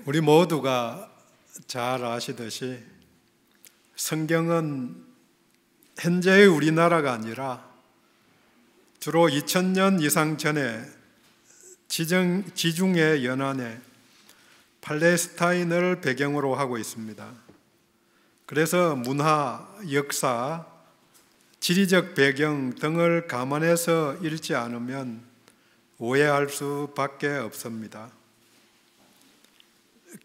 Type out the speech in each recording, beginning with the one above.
우리 모두가 잘 아시듯이 성경은 현재의 우리나라가 아니라 주로 2000년 이상 전에 지중해 연안에 팔레스타인을 배경으로 하고 있습니다. 그래서 문화, 역사, 지리적 배경 등을 감안해서 읽지 않으면 오해할 수밖에 없습니다.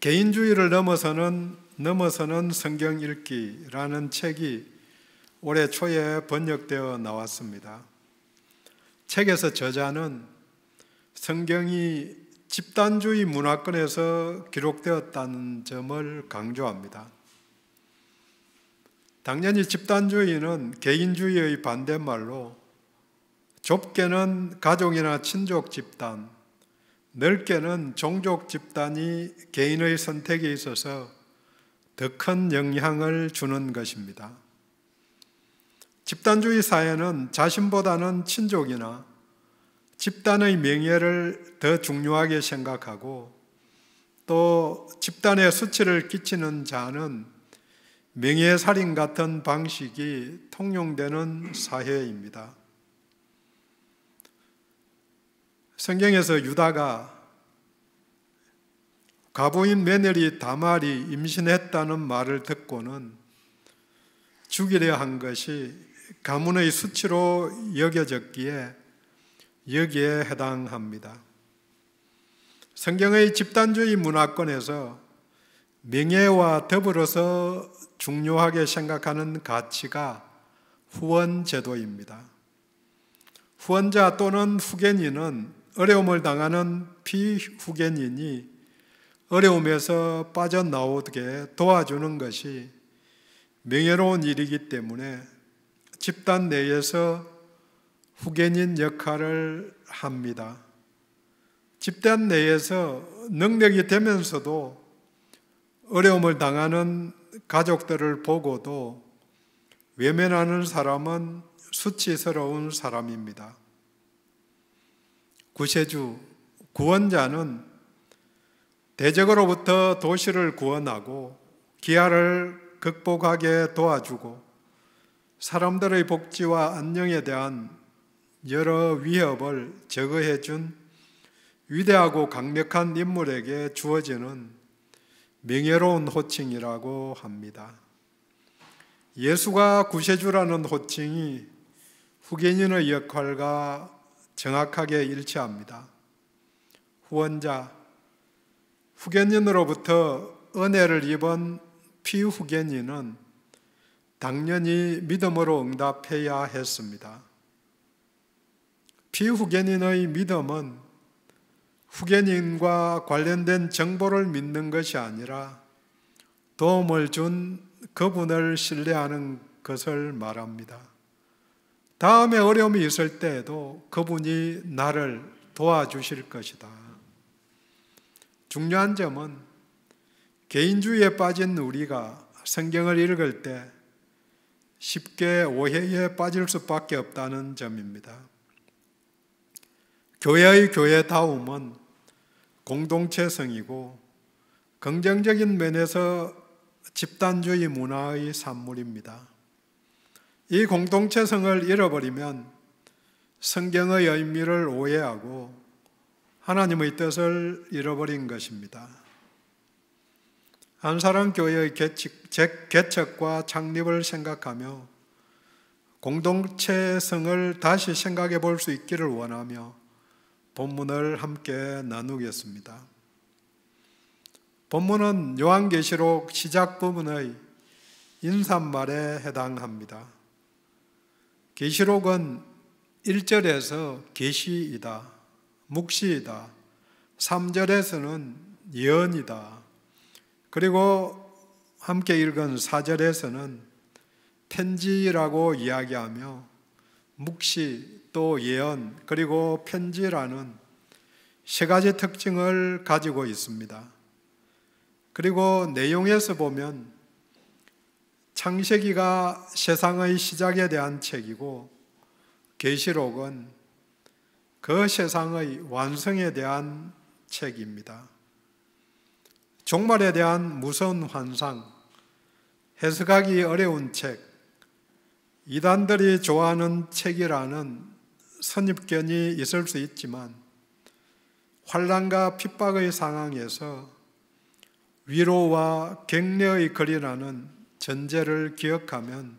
개인주의를 넘어서는 성경 읽기라는 책이 올해 초에 번역되어 나왔습니다. 책에서 저자는 성경이 집단주의 문화권에서 기록되었다는 점을 강조합니다. 당연히 집단주의는 개인주의의 반대말로 좁게는 가족이나 친족 집단, 넓게는 종족 집단이 개인의 선택에 있어서 더 큰 영향을 주는 것입니다. 집단주의 사회는 자신보다는 친족이나 집단의 명예를 더 중요하게 생각하고 또 집단에 수치를 끼치는 자는 명예살인 같은 방식이 통용되는 사회입니다. 성경에서 유다가 과부인 며느리 다말이 임신했다는 말을 듣고는 죽이려 한 것이 가문의 수치로 여겨졌기에 여기에 해당합니다. 성경의 집단주의 문화권에서 명예와 더불어서 중요하게 생각하는 가치가 후원제도입니다. 후원자 또는 후견인은 어려움을 당하는 피후견인이 어려움에서 빠져나오게 도와주는 것이 명예로운 일이기 때문에 집단 내에서 후견인 역할을 합니다. 집단 내에서 능력이 되면서도 어려움을 당하는 가족들을 보고도 외면하는 사람은 수치스러운 사람입니다. 구세주, 구원자는 대적으로부터 도시를 구원하고 기아를 극복하게 도와주고 사람들의 복지와 안녕에 대한 여러 위협을 제거해 준 위대하고 강력한 인물에게 주어지는 명예로운 호칭이라고 합니다. 예수가 구세주라는 호칭이 후견인의 역할과 정확하게 일치합니다. 후원자, 후견인으로부터 은혜를 입은 피후견인은 당연히 믿음으로 응답해야 했습니다. 피후견인의 믿음은 후견인과 관련된 정보를 믿는 것이 아니라 도움을 준 그분을 신뢰하는 것을 말합니다. 다음에 어려움이 있을 때에도 그분이 나를 도와주실 것이다. 중요한 점은 개인주의에 빠진 우리가 성경을 읽을 때 쉽게 오해에 빠질 수밖에 없다는 점입니다. 교회의 교회다움은 공동체성이고 긍정적인 면에서 집단주의 문화의 산물입니다. 이 공동체성을 잃어버리면 성경의 의미를 오해하고 하나님의 뜻을 잃어버린 것입니다. 한사람교회의 개척과 창립을 생각하며 공동체성을 다시 생각해 볼 수 있기를 원하며 본문을 함께 나누겠습니다. 본문은 요한계시록 시작 부분의 인사말에 해당합니다. 계시록은 1절에서 계시이다, 묵시이다, 3절에서는 예언이다, 그리고 함께 읽은 4절에서는 편지라고 이야기하며 묵시, 또 예언, 그리고 편지라는 세 가지 특징을 가지고 있습니다. 그리고 내용에서 보면 창세기가 세상의 시작에 대한 책이고 계시록은 그 세상의 완성에 대한 책입니다. 종말에 대한 무서운 환상, 해석하기 어려운 책, 이단들이 좋아하는 책이라는 선입견이 있을 수 있지만 환난과 핍박의 상황에서 위로와 격려의 글이라는 전제를 기억하면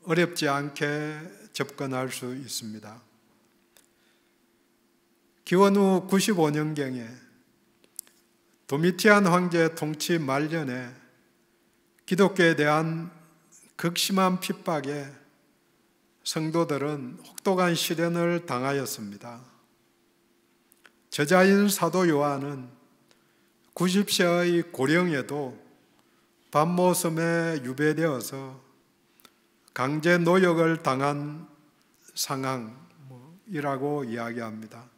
어렵지 않게 접근할 수 있습니다. 기원 후 95년경에 도미티안 황제 통치 말년에 기독교에 대한 극심한 핍박에 성도들은 혹독한 시련을 당하였습니다. 저자인 사도 요한은 90세의 고령에도 밤모섬에 유배되어서 강제 노역을 당한 상황이라고 이야기합니다.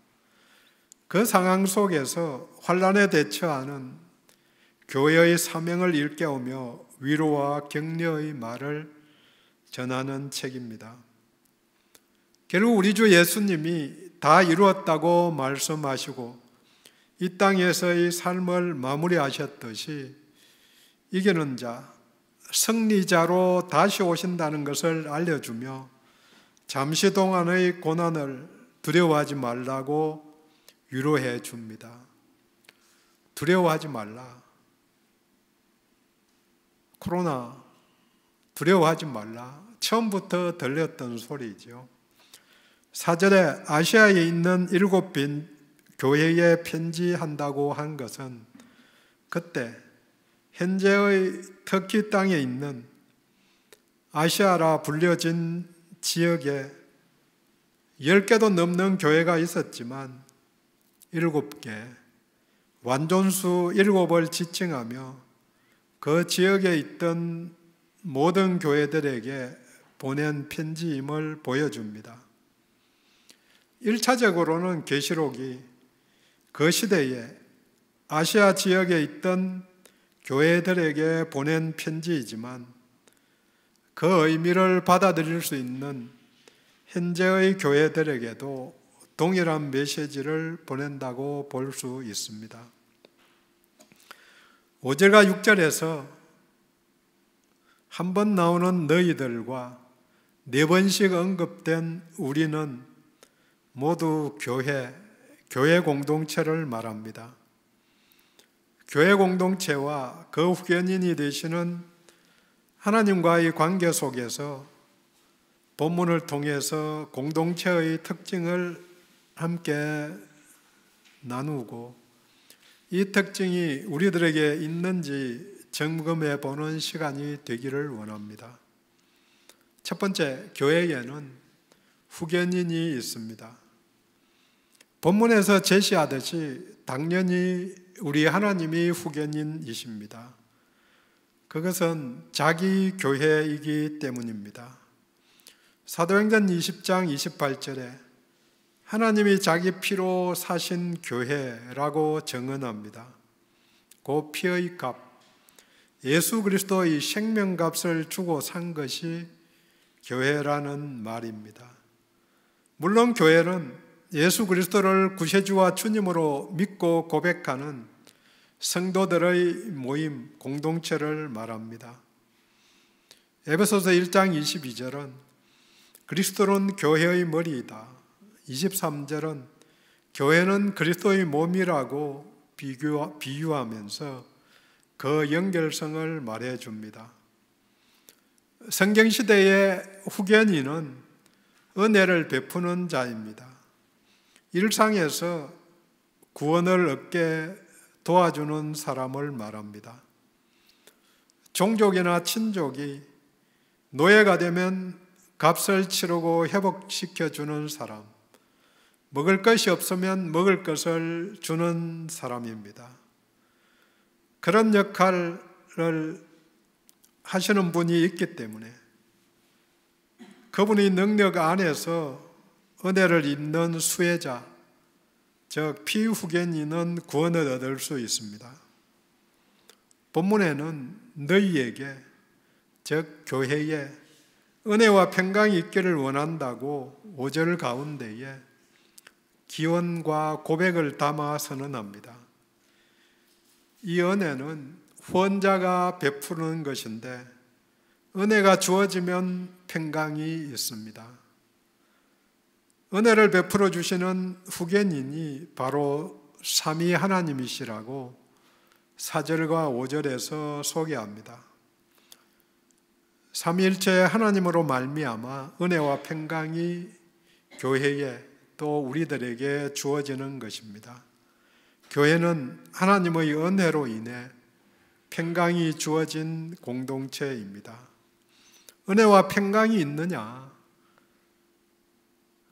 그 상황 속에서 환난에 대처하는 교회의 사명을 일깨우며 위로와 격려의 말을 전하는 책입니다. 결국 우리 주 예수님이 다 이루었다고 말씀하시고 이 땅에서의 삶을 마무리하셨듯이 이기는 자, 승리자로 다시 오신다는 것을 알려주며 잠시 동안의 고난을 두려워하지 말라고 위로해 줍니다. 두려워하지 말라. 코로나 두려워하지 말라. 처음부터 들렸던 소리죠. 4절에 아시아에 있는 7 교회에 편지한다고 한 것은 그때 현재의 터키 땅에 있는 아시아라 불려진 지역에 10개도 넘는 교회가 있었지만 7개, 완전수 7을 지칭하며 그 지역에 있던 모든 교회들에게 보낸 편지임을 보여줍니다. 1차적으로는 계시록이 그 시대에 아시아 지역에 있던 교회들에게 보낸 편지이지만 그 의미를 받아들일 수 있는 현재의 교회들에게도 동일한 메시지를 보낸다고 볼 수 있습니다. 5절과 6절에서 한 번 나오는 너희들과 4번씩 언급된 우리는 모두 교회 공동체를 말합니다. 교회 공동체와 그 후견인이 되시는 하나님과의 관계 속에서 본문을 통해서 공동체의 특징을 함께 나누고 이 특징이 우리들에게 있는지 점검해 보는 시간이 되기를 원합니다. 첫 번째, 교회에는 후견인이 있습니다. 본문에서 제시하듯이 당연히 우리 하나님이 후견인이십니다. 그것은 자기 교회이기 때문입니다. 사도행전 20장 28절에 하나님이 자기 피로 사신 교회라고 증언합니다. 그 피의 값, 예수 그리스도의 생명값을 주고 산 것이 교회라는 말입니다. 물론 교회는 예수 그리스도를 구세주와 주님으로 믿고 고백하는 성도들의 모임, 공동체를 말합니다. 에베소서 1장 22절은 그리스도는 교회의 머리이다. 23절은 교회는 그리스도의 몸이라고 비유하면서 그 연결성을 말해줍니다. 성경시대의 후견인은 은혜를 베푸는 자입니다. 일상에서 구원을 얻게 도와주는 사람을 말합니다. 종족이나 친족이 노예가 되면 값을 치르고 회복시켜주는 사람, 먹을 것이 없으면 먹을 것을 주는 사람입니다. 그런 역할을 하시는 분이 있기 때문에 그분의 능력 안에서 은혜를 입는 수혜자, 즉 피후견인은 구원을 얻을 수 있습니다. 본문에는 너희에게, 즉 교회에 은혜와 평강이 있기를 원한다고 5절 가운데에 기원과 고백을 담아 선언합니다. 이 은혜는 후원자가 베푸는 것인데 은혜가 주어지면 평강이 있습니다. 은혜를 베풀어 주시는 후견인이 바로 삼위 하나님이시라고 4절과 5절에서 소개합니다. 삼위일체 하나님으로 말미암아 은혜와 평강이 교회에 또 우리들에게 주어지는 것입니다. 교회는 하나님의 은혜로 인해 평강이 주어진 공동체입니다. 은혜와 평강이 있느냐?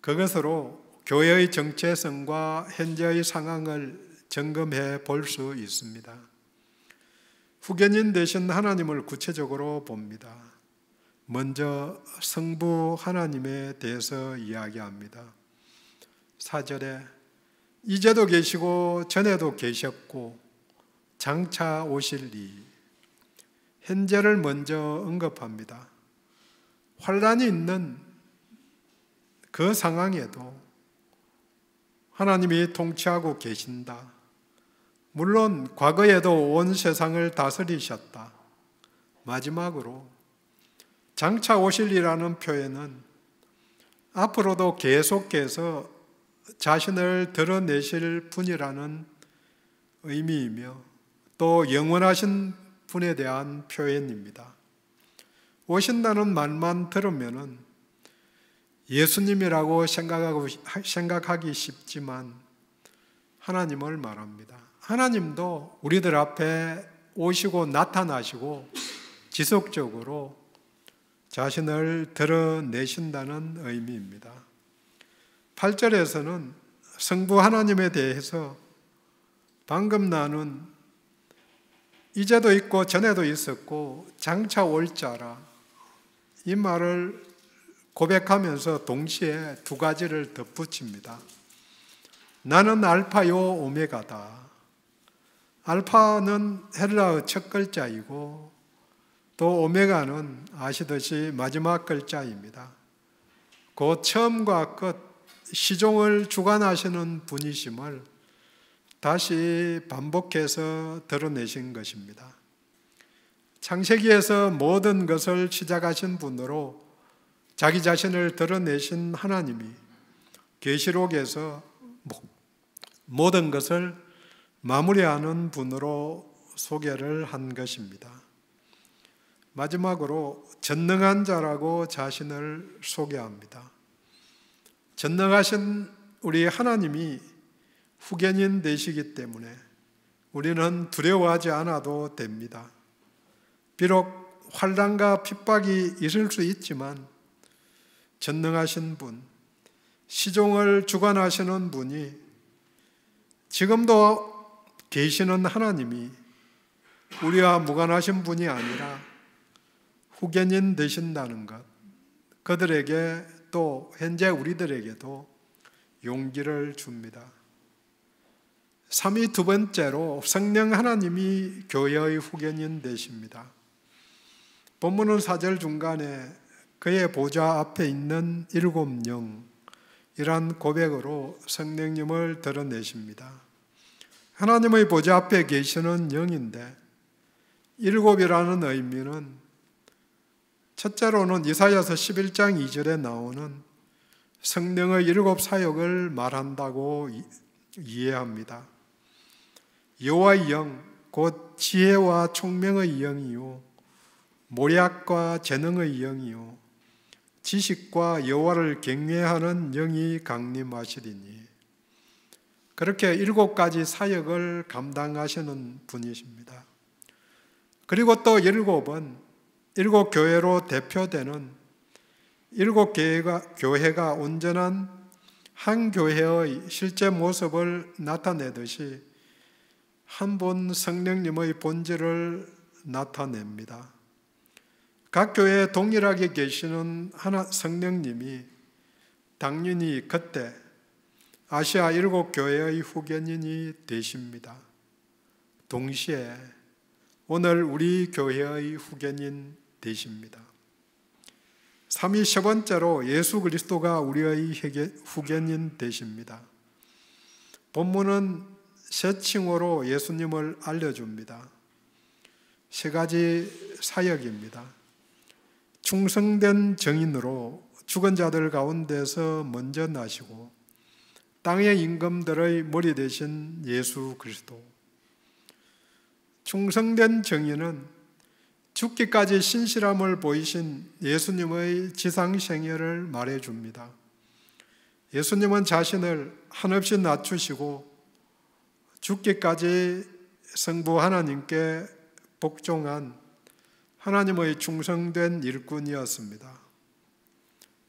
그것으로 교회의 정체성과 현재의 상황을 점검해 볼 수 있습니다. 후견인 되신 하나님을 구체적으로 봅니다. 먼저 성부 하나님에 대해서 이야기합니다. 4절에 이제도 계시고 전에도 계셨고 장차 오실 이, 현재를 먼저 언급합니다. 환난이 있는 그 상황에도 하나님이 통치하고 계신다. 물론 과거에도 온 세상을 다스리셨다. 마지막으로 장차 오실이라는 표현은 앞으로도 계속해서 자신을 드러내실 분이라는 의미이며 또 영원하신 분에 대한 표현입니다. 오신다는 말만 들으면은 예수님이라고 생각하기 쉽지만 하나님을 말합니다. 하나님도 우리들 앞에 오시고 나타나시고 지속적으로 자신을 드러내신다는 의미입니다. 8절에서는 성부 하나님에 대해서 방금 나눈 이제도 있고 전에도 있었고 장차 올 자라 이 말을 고백하면서 동시에 두 가지를 덧붙입니다. 나는 알파요 오메가다. 알파는 헬라어 첫 글자이고 또 오메가는 아시듯이 마지막 글자입니다. 그 처음과 끝, 시종을 주관하시는 분이심을 다시 반복해서 드러내신 것입니다. 창세기에서 모든 것을 시작하신 분으로 자기 자신을 드러내신 하나님이 계시록에서 모든 것을 마무리하는 분으로 소개를 한 것입니다. 마지막으로 전능한 자라고 자신을 소개합니다. 전능하신 우리 하나님이 후견인 되시기 때문에 우리는 두려워하지 않아도 됩니다. 비록 환난과 핍박이 있을 수 있지만 전능하신 분, 시종을 주관하시는 분이 지금도 계시는 하나님이 우리와 무관하신 분이 아니라 후견인 되신다는 것, 그들에게 또 현재 우리들에게도 용기를 줍니다. 3위 두 번째로 성령 하나님이 교회의 후견인 되십니다. 본문은 4절 중간에 그의 보좌 앞에 있는 7영이란 고백으로 성령님을 드러내십니다. 하나님의 보좌 앞에 계시는 영인데 7이라는 의미는 첫째로는 이사야서 11장 2절에 나오는 성령의 7 사역을 말한다고 이해합니다. 여호와의 영, 곧 지혜와 총명의 영이요 모략과 재능의 영이요 지식과 여호와를 경외하는 영이 강림하시리니, 그렇게 7가지 사역을 감당하시는 분이십니다. 그리고 또 7은 7교회로 대표되는 7교회가 온전한 한 교회의 실제 모습을 나타내듯이 한 분 성령님의 본질을 나타냅니다. 각 교회에 동일하게 계시는 하나 성령님이 당연히 그때 아시아 7교회의 후견인이 되십니다. 동시에 오늘 우리 교회의 후견인 되십니다. 3위 세 번째로 예수 그리스도가 우리의 후견인 되십니다. 본문은 새 칭호로 예수님을 알려줍니다. 세 가지 사역입니다. 충성된 증인으로 죽은 자들 가운데서 먼저 나시고 땅의 임금들의 머리 되신 예수 그리스도. 충성된 증인은 죽기까지 신실함을 보이신 예수님의 지상생애를 말해줍니다. 예수님은 자신을 한없이 낮추시고 죽기까지 성부 하나님께 복종한 하나님의 충성된 일꾼이었습니다.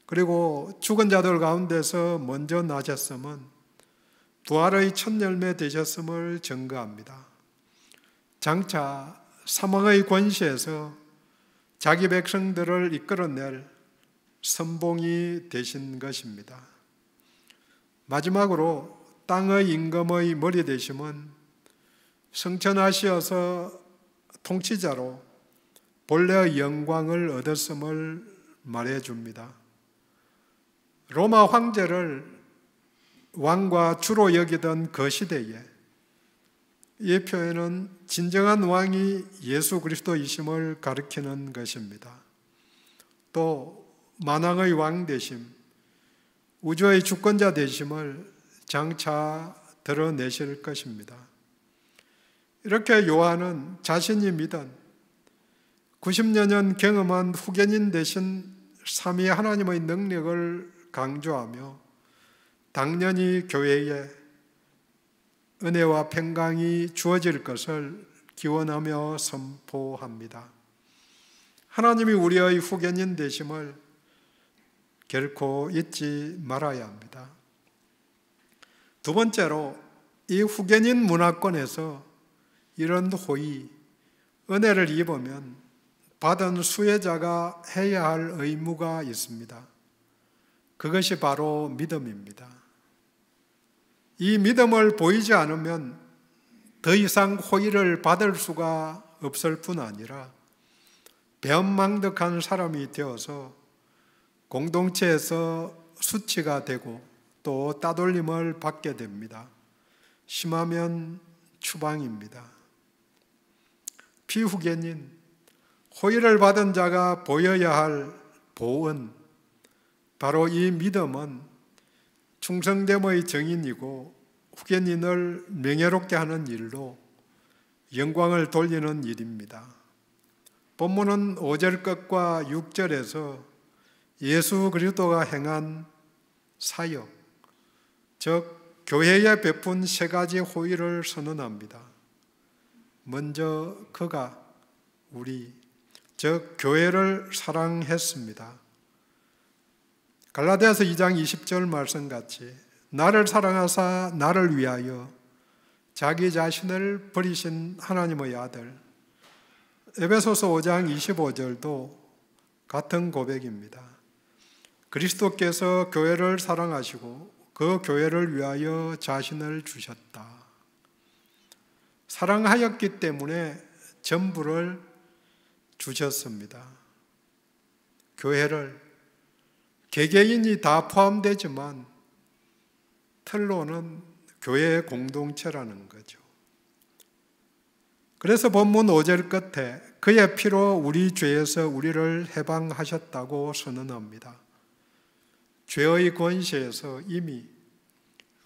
그리고 죽은 자들 가운데서 먼저 나셨음은 부활의 첫 열매 되셨음을 증거합니다. 장차 사망의 권세에서 자기 백성들을 이끌어낼 선봉이 되신 것입니다. 마지막으로 땅의 임금의 머리 되심은 성천하시어서 통치자로 본래의 영광을 얻었음을 말해줍니다. 로마 황제를 왕과 주로 여기던 그 시대에 이 표현은 진정한 왕이 예수 그리스도이심을 가리키는 것입니다. 또 만왕의 왕 되심, 우주의 주권자 되심을 장차 드러내실 것입니다. 이렇게 요한은 자신이 믿은 90여 년 경험한 후견인 되신 삼위 하나님의 능력을 강조하며 당연히 교회에 은혜와 평강이 주어질 것을 기원하며 선포합니다. 하나님이 우리의 후견인 되심을 결코 잊지 말아야 합니다. 두 번째로 이 후견인 문화권에서 이런 호의, 은혜를 입으면 받은 수혜자가 해야 할 의무가 있습니다. 그것이 바로 믿음입니다. 이 믿음을 보이지 않으면 더 이상 호의를 받을 수가 없을 뿐 아니라 배은망덕한 사람이 되어서 공동체에서 수치가 되고 또 따돌림을 받게 됩니다. 심하면 추방입니다. 피후견인, 호의를 받은 자가 보여야 할 보은, 바로 이 믿음은 충성됨의 증인이고 후견인을 명예롭게 하는 일로 영광을 돌리는 일입니다. 본문은 5절 끝과 6절에서 예수 그리스도가 행한 사역, 즉 교회에 베푼 세 가지 호의를 선언합니다. 먼저 그가 우리, 즉 교회를 사랑했습니다. 갈라디아서 2장 20절 말씀같이 나를 사랑하사 나를 위하여 자기 자신을 버리신 하나님의 아들. 에베소서 5장 25절도 같은 고백입니다. 그리스도께서 교회를 사랑하시고 그 교회를 위하여 자신을 주셨다. 사랑하였기 때문에 전부를 주셨습니다. 교회를 개개인이 다 포함되지만 틀로는 교회의 공동체라는 거죠. 그래서 본문 5절 끝에 그의 피로 우리 죄에서 우리를 해방하셨다고 선언합니다. 죄의 권세에서 이미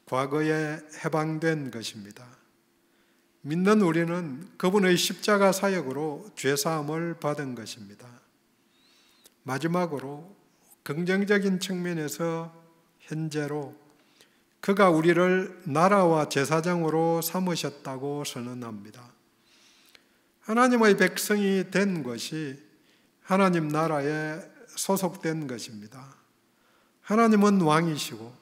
과거에 해방된 것입니다. 믿는 우리는 그분의 십자가 사역으로 죄사함을 받은 것입니다. 마지막으로 긍정적인 측면에서 현재로 그가 우리를 나라와 제사장으로 삼으셨다고 선언합니다. 하나님의 백성이 된 것이 하나님 나라에 소속된 것입니다. 하나님은 왕이시고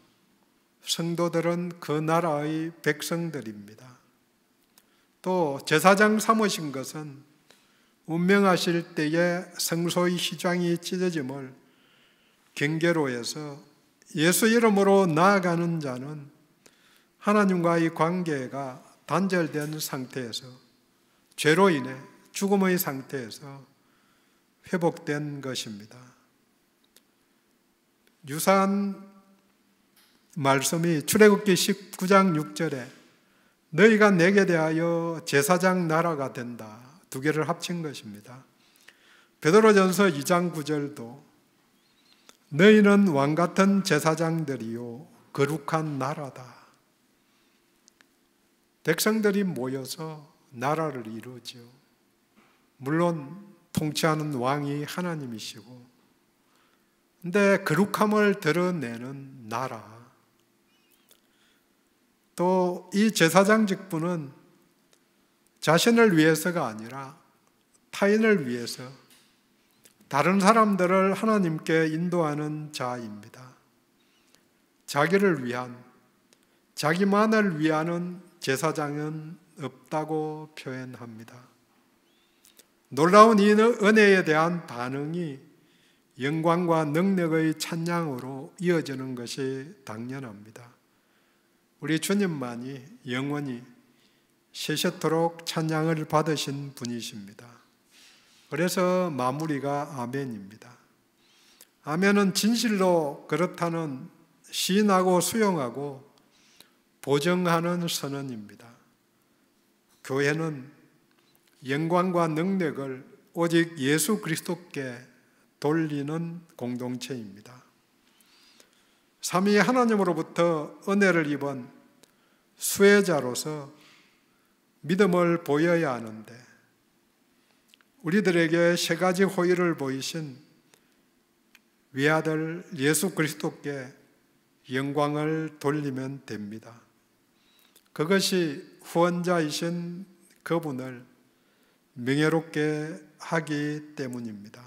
성도들은 그 나라의 백성들입니다. 또 제사장 삼으신 것은 운명하실 때에 성소의 휘장이 찢어짐을 경계로 해서 예수 이름으로 나아가는 자는 하나님과의 관계가 단절된 상태에서 죄로 인해 죽음의 상태에서 회복된 것입니다. 유사한 말씀이 출애굽기 19장 6절에 너희가 내게 대하여 제사장 나라가 된다. 두 개를 합친 것입니다. 베드로전서 2장 9절도 너희는 왕같은 제사장들이요 거룩한 나라다. 백성들이 모여서 나라를 이루죠. 물론 통치하는 왕이 하나님이시고, 근데 거룩함을 드러내는 나라. 또 이 제사장 직분은 자신을 위해서가 아니라 타인을 위해서 다른 사람들을 하나님께 인도하는 자입니다. 자기를 위한, 자기만을 위하는 제사장은 없다고 표현합니다. 놀라운 이 은혜에 대한 반응이 영광과 능력의 찬양으로 이어지는 것이 당연합니다. 우리 주님만이 영원히 세세토록 찬양을 받으신 분이십니다. 그래서 마무리가 아멘입니다. 아멘은 진실로 그렇다는 시인하고 수용하고 보증하는 선언입니다. 교회는 영광과 능력을 오직 예수 그리스도께 돌리는 공동체입니다. 삼위 하나님으로부터 은혜를 입은 수혜자로서 믿음을 보여야 하는데, 우리들에게 세 가지 호의를 보이신 외아들 예수 그리스도께 영광을 돌리면 됩니다. 그것이 후원자이신 그분을 명예롭게 하기 때문입니다.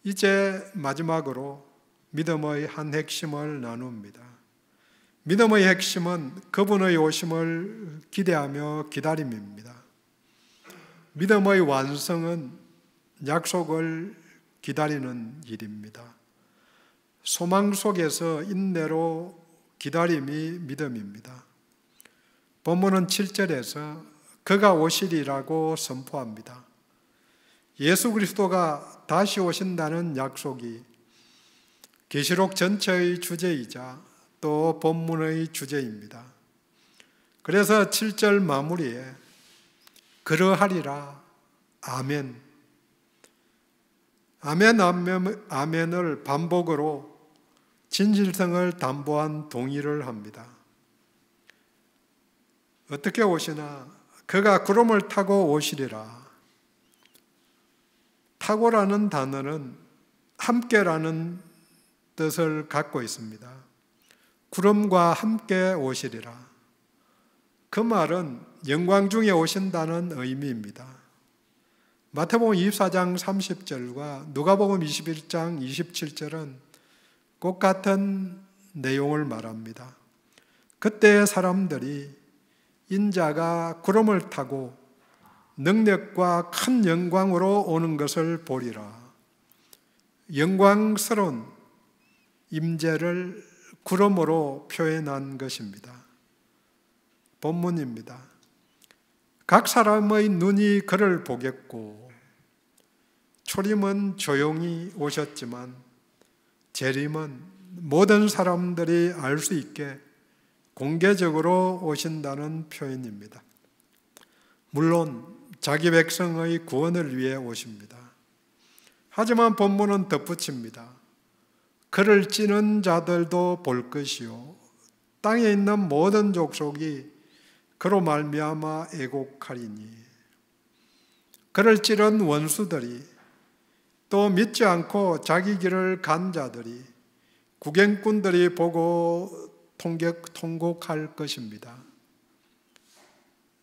이제 마지막으로 믿음의 한 핵심을 나눕니다. 믿음의 핵심은 그분의 오심을 기대하며 기다림입니다. 믿음의 완성은 약속을 기다리는 일입니다. 소망 속에서 인내로 기다림이 믿음입니다. 본문은 7절에서 그가 오시리라고 선포합니다. 예수 그리스도가 다시 오신다는 약속이 계시록 전체의 주제이자 또 본문의 주제입니다. 그래서 7절 마무리에 그러하리라 아멘, 아멘, 아멘, 아멘을 반복으로 진실성을 담보한 동의를 합니다. 어떻게 오시나? 그가 구름을 타고 오시리라. 타고라는 단어는 함께라는 뜻을 갖고 있습니다. 구름과 함께 오시리라. 그 말은 영광 중에 오신다는 의미입니다. 마태복음 24장 30절과 누가복음 21장 27절은 꼭 같은 내용을 말합니다. 그때 사람들이 인자가 구름을 타고 능력과 큰 영광으로 오는 것을 보리라. 영광스러운 임재를 구름으로 표현한 것입니다. 본문입니다. 각 사람의 눈이 그를 보겠고, 초림은 조용히 오셨지만 재림은 모든 사람들이 알 수 있게 공개적으로 오신다는 표현입니다. 물론 자기 백성의 구원을 위해 오십니다. 하지만 본문은 덧붙입니다. 그를 찌는 자들도 볼 것이요 땅에 있는 모든 족속이 그로 말미암아 애곡하리니, 그를 찌른 원수들이, 또 믿지 않고 자기 길을 간 자들이, 구경꾼들이 보고 통곡할 것입니다.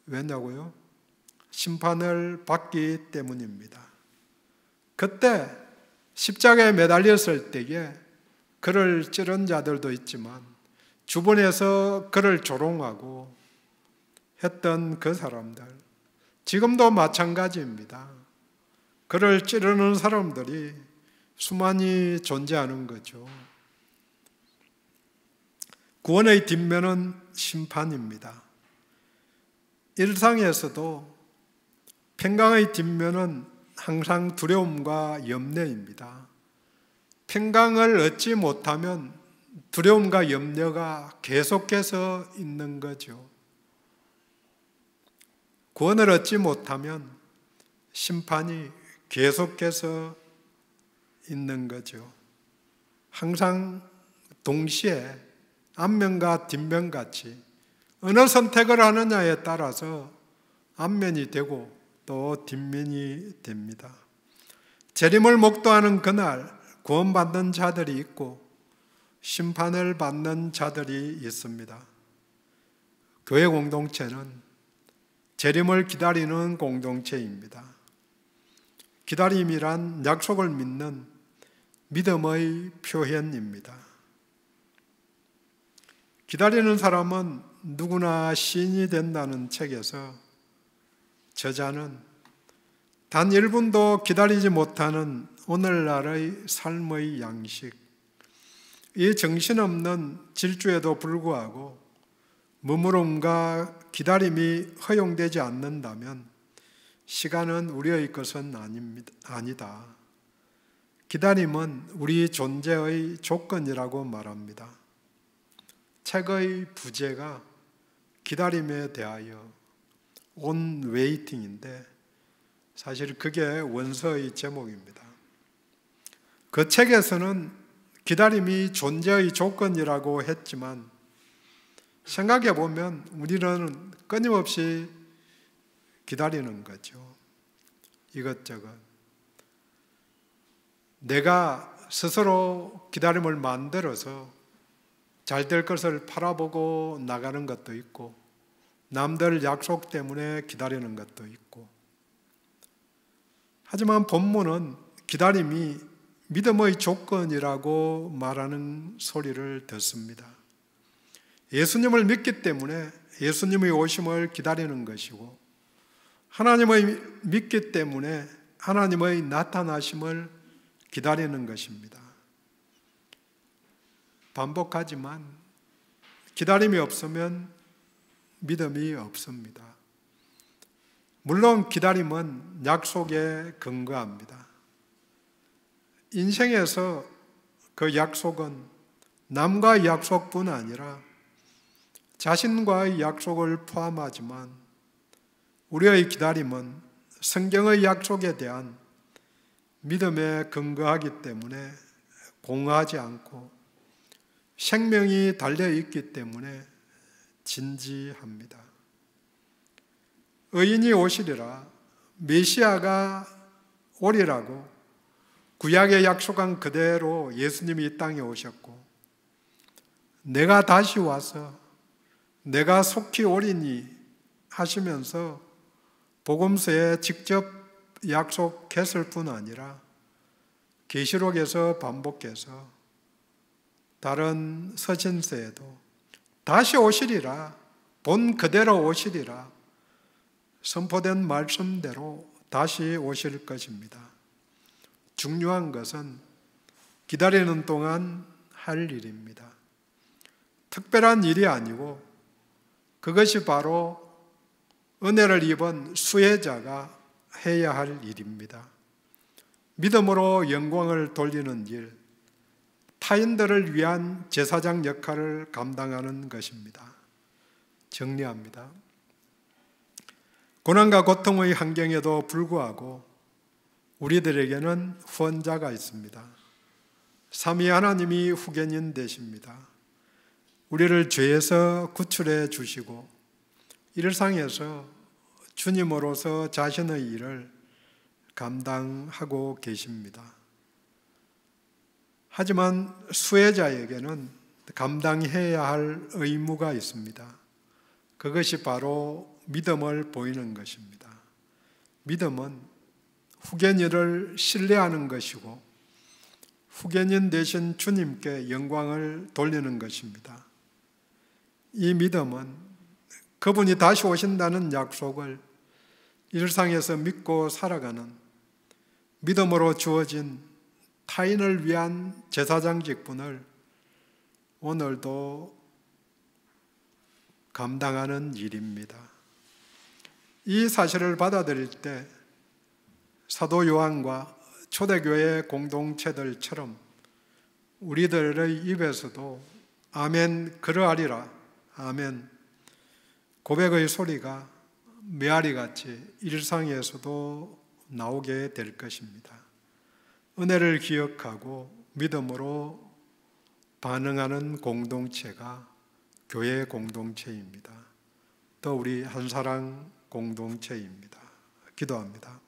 왜냐고요? 심판을 받기 때문입니다. 그때 십자가에 매달렸을 때에 그를 찌른 자들도 있지만 주변에서 그를 조롱하고 했던 그 사람들, 지금도 마찬가지입니다. 그를 찌르는 사람들이 수많이 존재하는 거죠. 구원의 뒷면은 심판입니다. 일상에서도 평강의 뒷면은 항상 두려움과 염려입니다. 평강을 얻지 못하면 두려움과 염려가 계속해서 있는 거죠. 구원을 얻지 못하면 심판이 계속해서 있는 거죠. 항상 동시에 앞면과 뒷면같이 어느 선택을 하느냐에 따라서 앞면이 되고 또 뒷면이 됩니다. 재림을 목도하는 그날 구원받는 자들이 있고 심판을 받는 자들이 있습니다. 교회 공동체는 재림을 기다리는 공동체입니다. 기다림이란 약속을 믿는 믿음의 표현입니다. 기다리는 사람은 누구나 시인이 된다는 책에서 저자는 단 1분도 기다리지 못하는 오늘날의 삶의 양식, 이 정신없는 질주에도 불구하고 머무름과 기다림이 허용되지 않는다면 시간은 우리의 것은 아니다. 기다림은 우리 존재의 조건이라고 말합니다. 책의 부제가 기다림에 대하여 on waiting인데 사실 그게 원서의 제목입니다. 그 책에서는 기다림이 존재의 조건이라고 했지만 생각해 보면 우리는 끊임없이 기다리는 거죠. 이것저것. 내가 스스로 기다림을 만들어서 잘 될 것을 바라보고 나가는 것도 있고 남들 약속 때문에 기다리는 것도 있고, 하지만 본문은 기다림이 믿음의 조건이라고 말하는 소리를 듣습니다. 예수님을 믿기 때문에 예수님의 오심을 기다리는 것이고 하나님을 믿기 때문에 하나님의 나타나심을 기다리는 것입니다. 반복하지만 기다림이 없으면 믿음이 없습니다. 물론 기다림은 약속에 근거합니다. 인생에서 그 약속은 남과의 약속뿐 아니라 자신과의 약속을 포함하지만 우리의 기다림은 성경의 약속에 대한 믿음에 근거하기 때문에 공허하지 않고 생명이 달려있기 때문에 진지합니다. 의인이 오시리라, 메시아가 오리라고 구약에 약속한 그대로 예수님이 이 땅에 오셨고 내가 다시 와서 내가 속히 오리니 하시면서 복음서에 직접 약속했을 뿐 아니라 계시록에서 반복해서 다른 서신서에도 다시 오시리라, 본 그대로 오시리라 선포된 말씀대로 다시 오실 것입니다. 중요한 것은 기다리는 동안 할 일입니다. 특별한 일이 아니고 그것이 바로 은혜를 입은 수혜자가 해야 할 일입니다. 믿음으로 영광을 돌리는 일, 타인들을 위한 제사장 역할을 감당하는 것입니다. 정리합니다. 고난과 고통의 환경에도 불구하고 우리들에게는 후원자가 있습니다. 삼위 하나님이 후견인 되십니다. 우리를 죄에서 구출해 주시고 일상에서 주님으로서 자신의 일을 감당하고 계십니다. 하지만 수혜자에게는 감당해야 할 의무가 있습니다. 그것이 바로 믿음을 보이는 것입니다. 믿음은 후견인을 신뢰하는 것이고 후견인 되신 주님께 영광을 돌리는 것입니다. 이 믿음은 그분이 다시 오신다는 약속을 일상에서 믿고 살아가는 믿음으로 주어진 타인을 위한 제사장 직분을 오늘도 감당하는 일입니다. 이 사실을 받아들일 때 사도 요한과 초대교회 공동체들처럼 우리들의 입에서도 아멘 그러하리라, 아멘 고백의 소리가 메아리같이 일상에서도 나오게 될 것입니다. 은혜를 기억하고 믿음으로 반응하는 공동체가 교회 공동체입니다. 또 우리 한사랑 공동체입니다. 기도합니다.